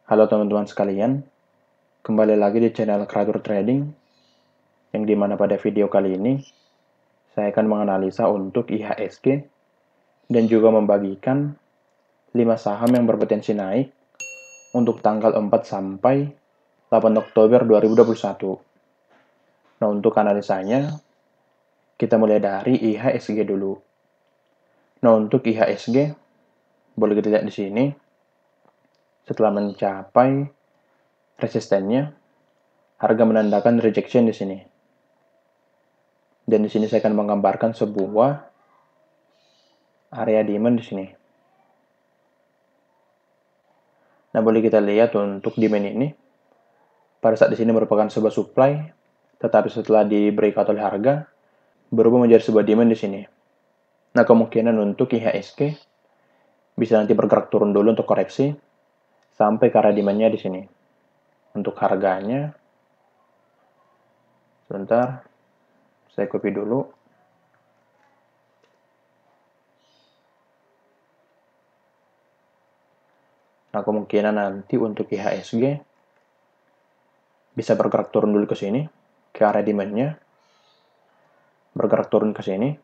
Halo teman-teman sekalian, kembali lagi di channel Kreatur Trading, yang dimana pada video kali ini, saya akan menganalisa untuk IHSG, dan juga membagikan 5 saham yang berpotensi naik untuk tanggal 4 sampai 8 Oktober 2021. Nah, untuk analisanya, kita mulai dari IHSG dulu. Nah, untuk IHSG, boleh kita lihat di sini, setelah mencapai resistennya, harga menandakan rejection di sini. Dan di sini saya akan menggambarkan sebuah area demand di sini. Nah, boleh kita lihat untuk demand ini, pada saat di sini merupakan sebuah supply, tetapi setelah di breakout oleh harga, berubah menjadi sebuah demand di sini. Nah, kemungkinan untuk IHSG bisa nanti bergerak turun dulu untuk koreksi, sampai ke area demand-nya di sini. Untuk harganya, sebentar, saya copy dulu. Nah, kemungkinan nanti untuk IHSG bisa bergerak turun dulu ke sini, ke area demand-nya, bergerak turun ke sini,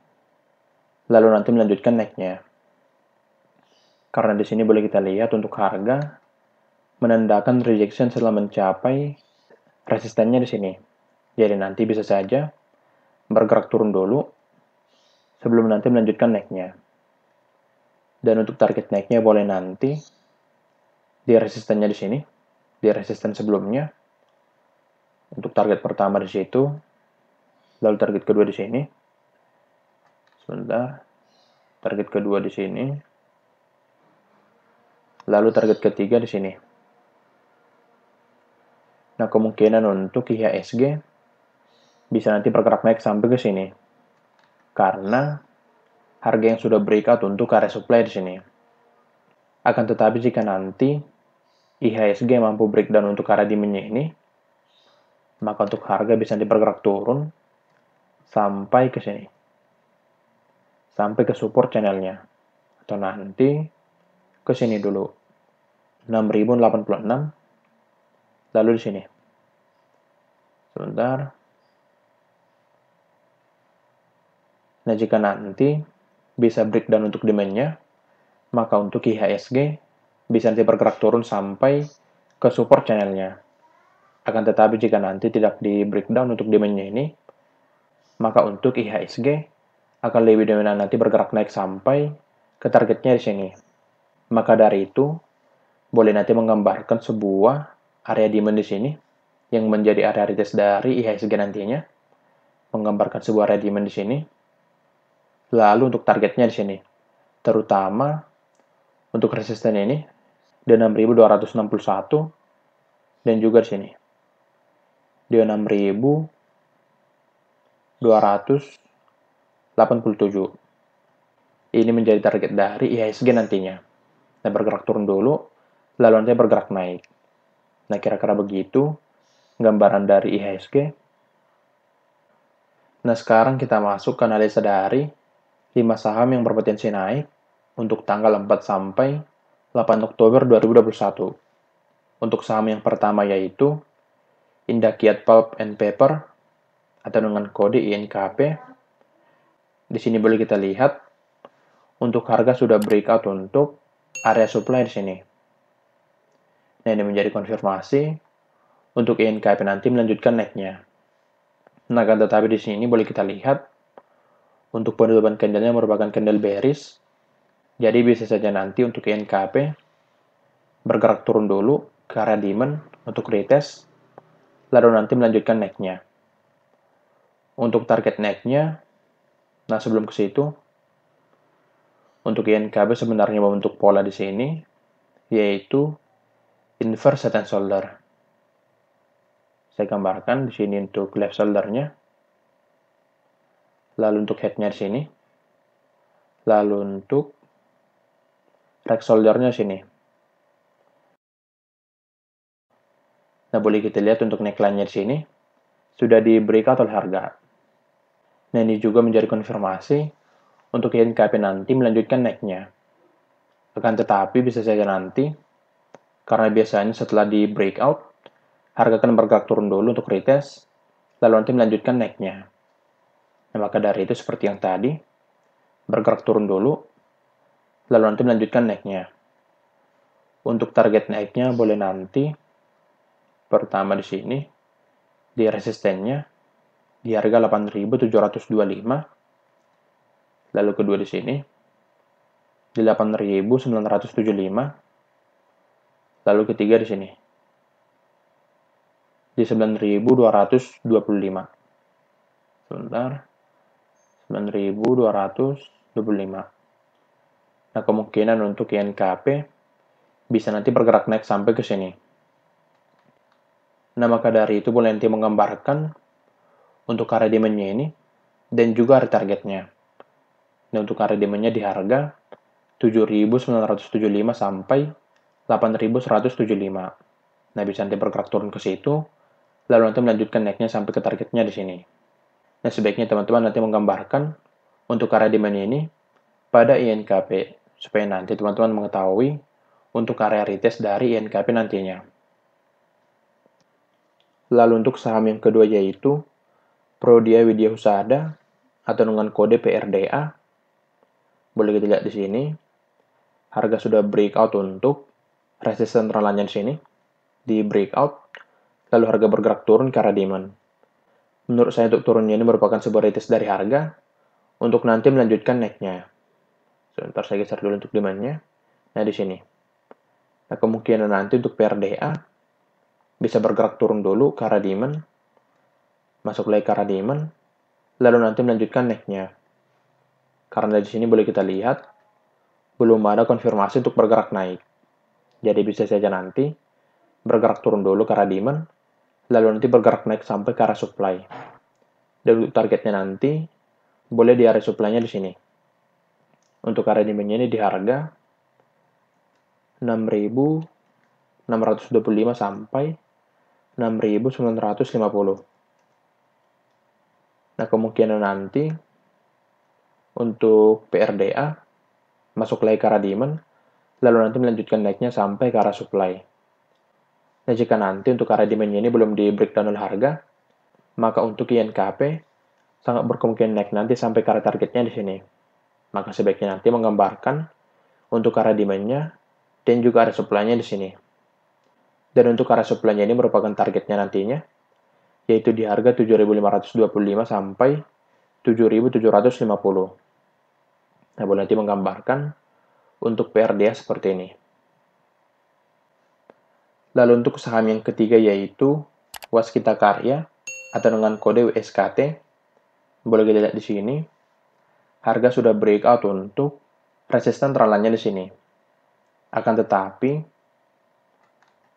lalu nanti melanjutkan naiknya. Karena di sini boleh kita lihat untuk harga menandakan rejection setelah mencapai resistennya di sini. Jadi nanti bisa saja bergerak turun dulu sebelum nanti melanjutkan naiknya. Dan untuk target naiknya boleh nanti di resistennya di sini, di resisten sebelumnya. Untuk target pertama di situ, lalu target kedua di sini. Sebentar. Target kedua di sini. Lalu target ketiga di sini. Nah, kemungkinan untuk IHSG bisa nanti bergerak naik sampai ke sini. Karena harga yang sudah breakout untuk area supply di sini. Akan tetapi jika nanti IHSG mampu breakdown untuk area demand-nya ini, maka untuk harga bisa nanti bergerak turun sampai ke sini. Sampai ke support channelnya. Atau nanti ke sini dulu. 6086. Lalu di sini. Sebentar. Nah, jika nanti bisa breakdown untuk demand-nya, maka untuk IHSG bisa nanti bergerak turun sampai ke support channelnya. Akan tetapi jika nanti tidak di breakdown untuk demand-nya ini, maka untuk IHSG akan lebih dominan nanti bergerak naik sampai ke targetnya di sini. Maka dari itu, boleh nanti menggambarkan sebuah area demand di sini, yang menjadi area retest dari IHSG nantinya, menggambarkan sebuah area demand di sini. Lalu untuk targetnya di sini, terutama untuk resisten ini di 6261 dan juga di sini di 6287. Ini menjadi target dari IHSG nantinya. Nah, bergerak turun dulu, lalu nanti bergerak naik. Nah, kira-kira begitu gambaran dari IHSG. Nah, sekarang kita masuk ke analisa dari 5 saham yang berpotensi naik untuk tanggal 4 sampai 8 Oktober 2021. Untuk saham yang pertama yaitu Indakiat Pulp and Paper atau dengan kode INKP. Di sini boleh kita lihat untuk harga sudah breakout untuk area supply di sini. Nah, ini menjadi konfirmasi untuk INKP nanti melanjutkan naiknya. Nah, kan tetapi di sini boleh kita lihat untuk penutupan candle-nya merupakan candle bearish. Jadi bisa saja nanti untuk INKP bergerak turun dulu ke area demand untuk retest, lalu nanti melanjutkan naiknya. Untuk target naiknya, nah sebelum ke situ, untuk INKP sebenarnya membentuk pola di sini, yaitu inverse head and shoulder. Saya gambarkan di sini untuk left shoulder-nya, lalu untuk head-nya di sini, lalu untuk right shoulder-nya di sini. Nah, boleh kita lihat untuk neckline-nya di sini, sudah di breakout oleh harga. Nah, ini juga menjadi konfirmasi untuk INKP nanti melanjutkan naiknya. Akan tetapi bisa saja nanti Karena biasanya setelah di breakout, harga akan bergerak turun dulu untuk retest, lalu nanti melanjutkan naiknya. Nah, maka dari itu seperti yang tadi, bergerak turun dulu, lalu nanti melanjutkan naiknya. Untuk target naiknya boleh nanti, pertama di sini, di resistennya, di harga 8.725, lalu kedua di sini, di 8.975, lalu ketiga di sini, di 9.225. Sebentar, 9.225. Nah, kemungkinan untuk INKP bisa nanti bergerak naik sampai ke sini. Nah, maka dari itu boleh nanti menggambarkan untuk area demand-nya ini dan juga area targetnya. Nah, untuk area demand-nya di harga 7.975 sampai 8.175. Nah, bisa nanti bergerak turun ke situ, lalu nanti melanjutkan naiknya sampai ke targetnya di sini. Nah, sebaiknya teman-teman nanti menggambarkan untuk area demand ini pada INKP, supaya nanti teman-teman mengetahui untuk area retest dari INKP nantinya. Lalu untuk saham yang kedua yaitu Prodia Widya Husada atau dengan kode PRDA. Boleh kita lihat di sini. Harga sudah breakout untuk resisten rentannya di sini. Di breakout, lalu harga bergerak turun ke arah demand. Menurut saya untuk turunnya ini merupakan sebuah retest dari harga untuk nanti melanjutkan naiknya. Sebentar saya geser dulu untuk demand-nya. Nah, di sini. Nah, kemungkinan nanti untuk PRDA bisa bergerak turun dulu ke arah demand, masuk lagi ke arah demand, lalu nanti melanjutkan naiknya. Karena di sini boleh kita lihat, belum ada konfirmasi untuk bergerak naik. Jadi bisa saja nanti bergerak turun dulu ke arah demand, lalu nanti bergerak naik sampai ke arah supply. Dan untuk targetnya nanti, boleh di area supply-nya di sini. Untuk area demand-nya ini di harga 6.625 sampai 6.950. Nah, kemungkinan nanti untuk PRDA masuk lagi ke arah demand, lalu nanti melanjutkan naiknya sampai ke arah supply. Nah, jika nanti untuk area demand-nya ini belum di breakdown oleh harga, maka untuk INKP sangat berkemungkinan naik nanti sampai ke arah targetnya di sini. Maka sebaiknya nanti menggambarkan untuk area demand-nya dan juga area supply-nya di sini. Dan untuk area supply-nya ini merupakan targetnya nantinya, yaitu di harga 7.525 sampai 7.750. Nah, boleh nanti menggambarkan untuk PRDA seperti ini. Lalu untuk saham yang ketiga yaitu Waskita Karya atau dengan kode WSKT. Boleh kita lihat di sini. Harga sudah breakout untuk resisten trendline-nya di sini. Akan tetapi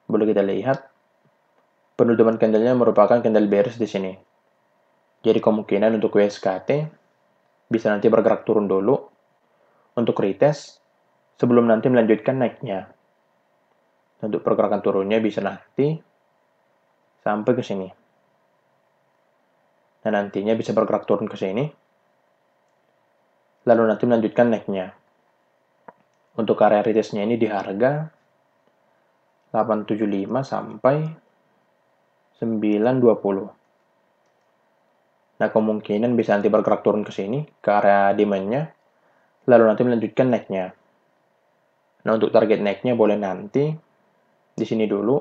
boleh kita lihat penutupan candle-nya merupakan candle bearish di sini. Jadi kemungkinan untuk WSKT bisa nanti bergerak turun dulu untuk retest sebelum nanti melanjutkan naiknya. Untuk pergerakan turunnya bisa nanti sampai ke sini. Nah, nantinya bisa bergerak turun ke sini. Lalu nanti melanjutkan naiknya. Untuk area retestnya ini di harga 875 sampai 920. Nah, kemungkinan bisa nanti bergerak turun ke sini, ke area demand-nya, lalu nanti melanjutkan naiknya. Nah, untuk target naiknya boleh nanti di sini dulu,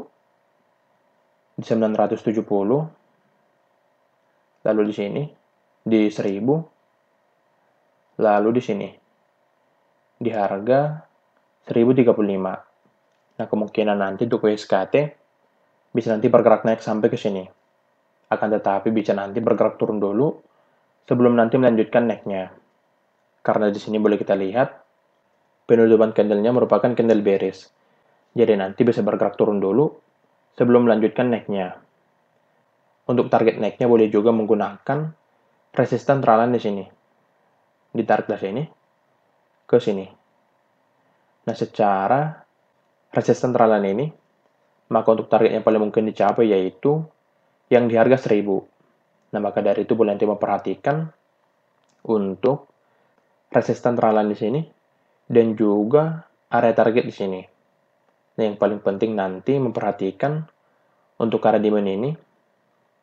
di 970, lalu di sini, di 1000, lalu di sini, di harga 1035. Nah, kemungkinan nanti untuk WSKT bisa nanti bergerak naik sampai ke sini. Akan tetapi bisa nanti bergerak turun dulu sebelum nanti melanjutkan naiknya. Karena di sini boleh kita lihat penutupan candle-nya merupakan candle bearish. Jadi nanti bisa bergerak turun dulu sebelum melanjutkan naiknya. Untuk target naiknya boleh juga menggunakan resisten trendline di sini. Ditarik dari sini ke sini. Nah, secara resisten trendline ini, maka untuk target yang paling mungkin dicapai yaitu yang di harga 1000. Nah, maka dari itu boleh nanti memperhatikan untuk resisten trendline di sini dan juga area target di sini. Nah, yang paling penting nanti memperhatikan untuk area demand ini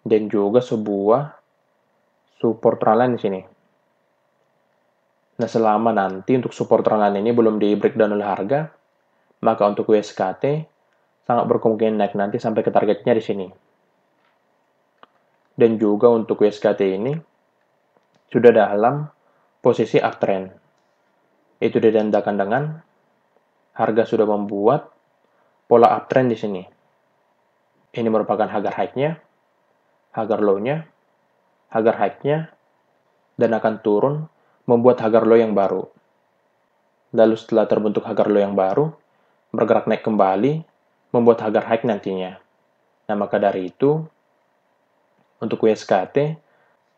dan juga sebuah support trendline di sini. Nah, selama nanti untuk support trendline ini belum di breakdown oleh harga, maka untuk USKT sangat berkemungkinan naik nanti sampai ke targetnya di sini. Dan juga untuk USKT ini sudah dalam posisi uptrend. Itu ditandakan dengan harga sudah membuat pola uptrend di sini. Ini merupakan harga high-nya, harga low-nya, harga high-nya, dan akan turun membuat harga low yang baru. Lalu setelah terbentuk harga low yang baru, bergerak naik kembali, membuat harga high nantinya. Nah, maka dari itu, untuk USKT,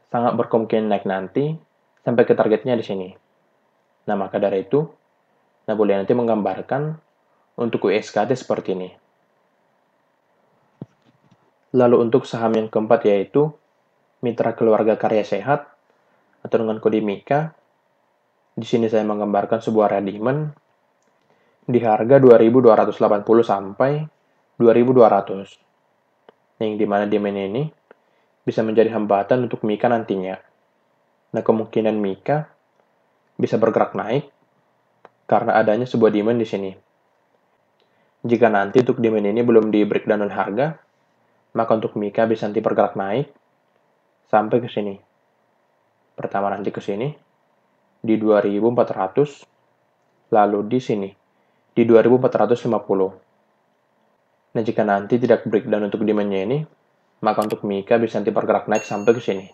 sangat berkemungkinan naik nanti, sampai ke targetnya di sini. Nah, maka dari itu, boleh nanti menggambarkan untuk USKT seperti ini. Lalu untuk saham yang keempat yaitu Mitra Keluarga Karya Sehat, atau dengan kode MIKA. Di sini saya menggambarkan sebuah area demand di harga 2.280 sampai 2.200. Yang dimana demand ini bisa menjadi hambatan untuk MIKA nantinya. Nah, kemungkinan MIKA bisa bergerak naik karena adanya sebuah demand di sini. Jika nanti untuk demand ini belum di breakdown harga, maka untuk MIKA bisa nanti bergerak naik sampai ke sini. Pertama nanti ke sini di 2.400, lalu di sini di 2.450. Nah, jika nanti tidak breakdown untuk demand-nya ini, maka untuk MIKA bisa nanti bergerak naik sampai ke sini.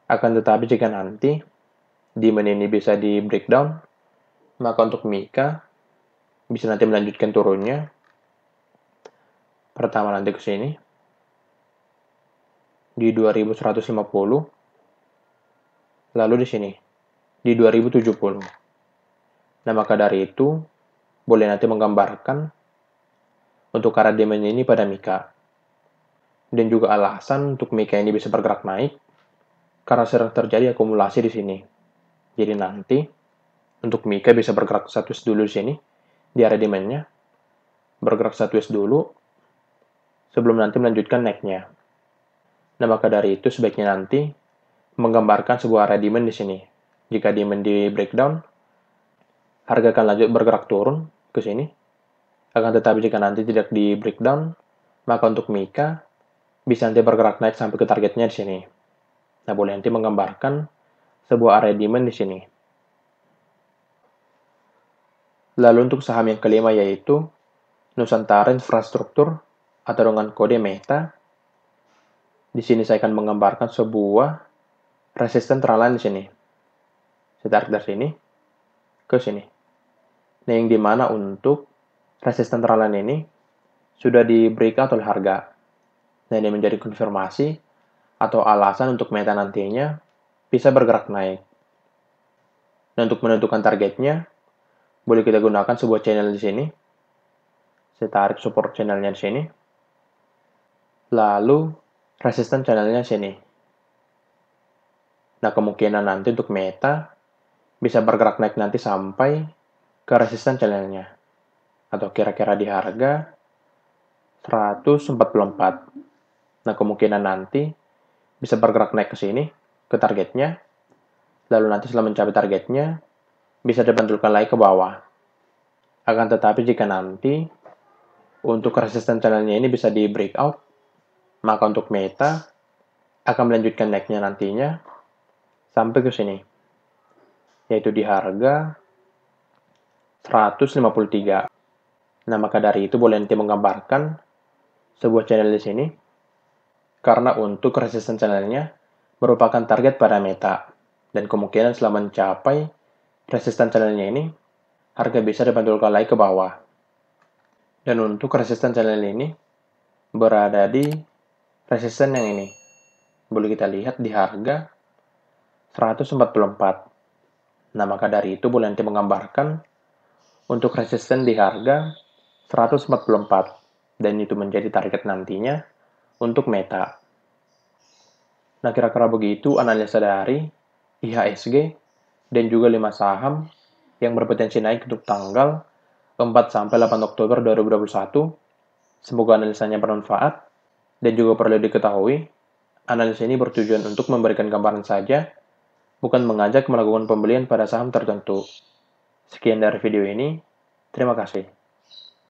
Akan tetapi jika nanti demand ini bisa di breakdown, maka untuk MIKA bisa nanti melanjutkan turunnya. Pertama nanti ke sini di 2.150, lalu di sini di 2.070. Nah, maka dari itu boleh nanti menggambarkan untuk area demand ini pada MIKA. Dan juga alasan untuk MIKA ini bisa bergerak naik karena sedang terjadi akumulasi di sini. Jadi nanti untuk MIKA bisa bergerak sideways dulu di sini di area demand-nya, bergerak sideways dulu sebelum nanti melanjutkan naiknya. Nah, maka dari itu sebaiknya nanti menggambarkan sebuah area demand di sini. Jika demand di breakdown, harga akan lanjut bergerak turun ke sini. Akan tetapi jika nanti tidak di breakdown, maka untuk MIKA bisa nanti bergerak naik sampai ke targetnya di sini. Nah, boleh nanti menggambarkan sebuah area demand di sini. Lalu untuk saham yang kelima yaitu Nusantara Infrastruktur atau dengan kode META. Di sini saya akan menggambarkan sebuah resisten trendline di sini. Saya tarik dari sini ke sini. Nah, yang dimana untuk resisten trendline ini sudah di breakout oleh harga. Nah, ini menjadi konfirmasi atau alasan untuk META nantinya bisa bergerak naik. Nah, untuk menentukan targetnya, boleh kita gunakan sebuah channel di sini. Saya tarik support channelnya di sini. Lalu, resisten channelnya di sini. Nah, kemungkinan nanti untuk META bisa bergerak naik nanti sampai ke resisten channelnya. Atau kira-kira di harga 144. Nah, kemungkinan nanti bisa bergerak naik ke sini, ke targetnya. Lalu nanti setelah mencapai targetnya, bisa dibantulkan lagi ke bawah. Akan tetapi jika nanti untuk resisten channelnya ini bisa di breakout, maka untuk META akan melanjutkan naiknya nantinya sampai ke sini, yaitu di harga 153. Nah, maka dari itu boleh nanti menggambarkan sebuah channel di sini, karena untuk resisten channelnya merupakan target pada META, dan kemungkinan setelah mencapai resisten channelnya ini, harga bisa dibantulkan lagi ke bawah. Dan untuk resisten channel ini berada di resisten yang ini. Boleh kita lihat di harga 144. Nah, maka dari itu boleh nanti menggambarkan untuk resisten di harga 144. Dan itu menjadi target nantinya untuk META. Nah, kira-kira begitu analisa dari IHSG dan juga 5 saham yang berpotensi naik untuk tanggal 4-8 Oktober 2021. Semoga analisanya bermanfaat, dan juga perlu diketahui, analisa ini bertujuan untuk memberikan gambaran saja, bukan mengajak melakukan pembelian pada saham tertentu. Sekian dari video ini, terima kasih.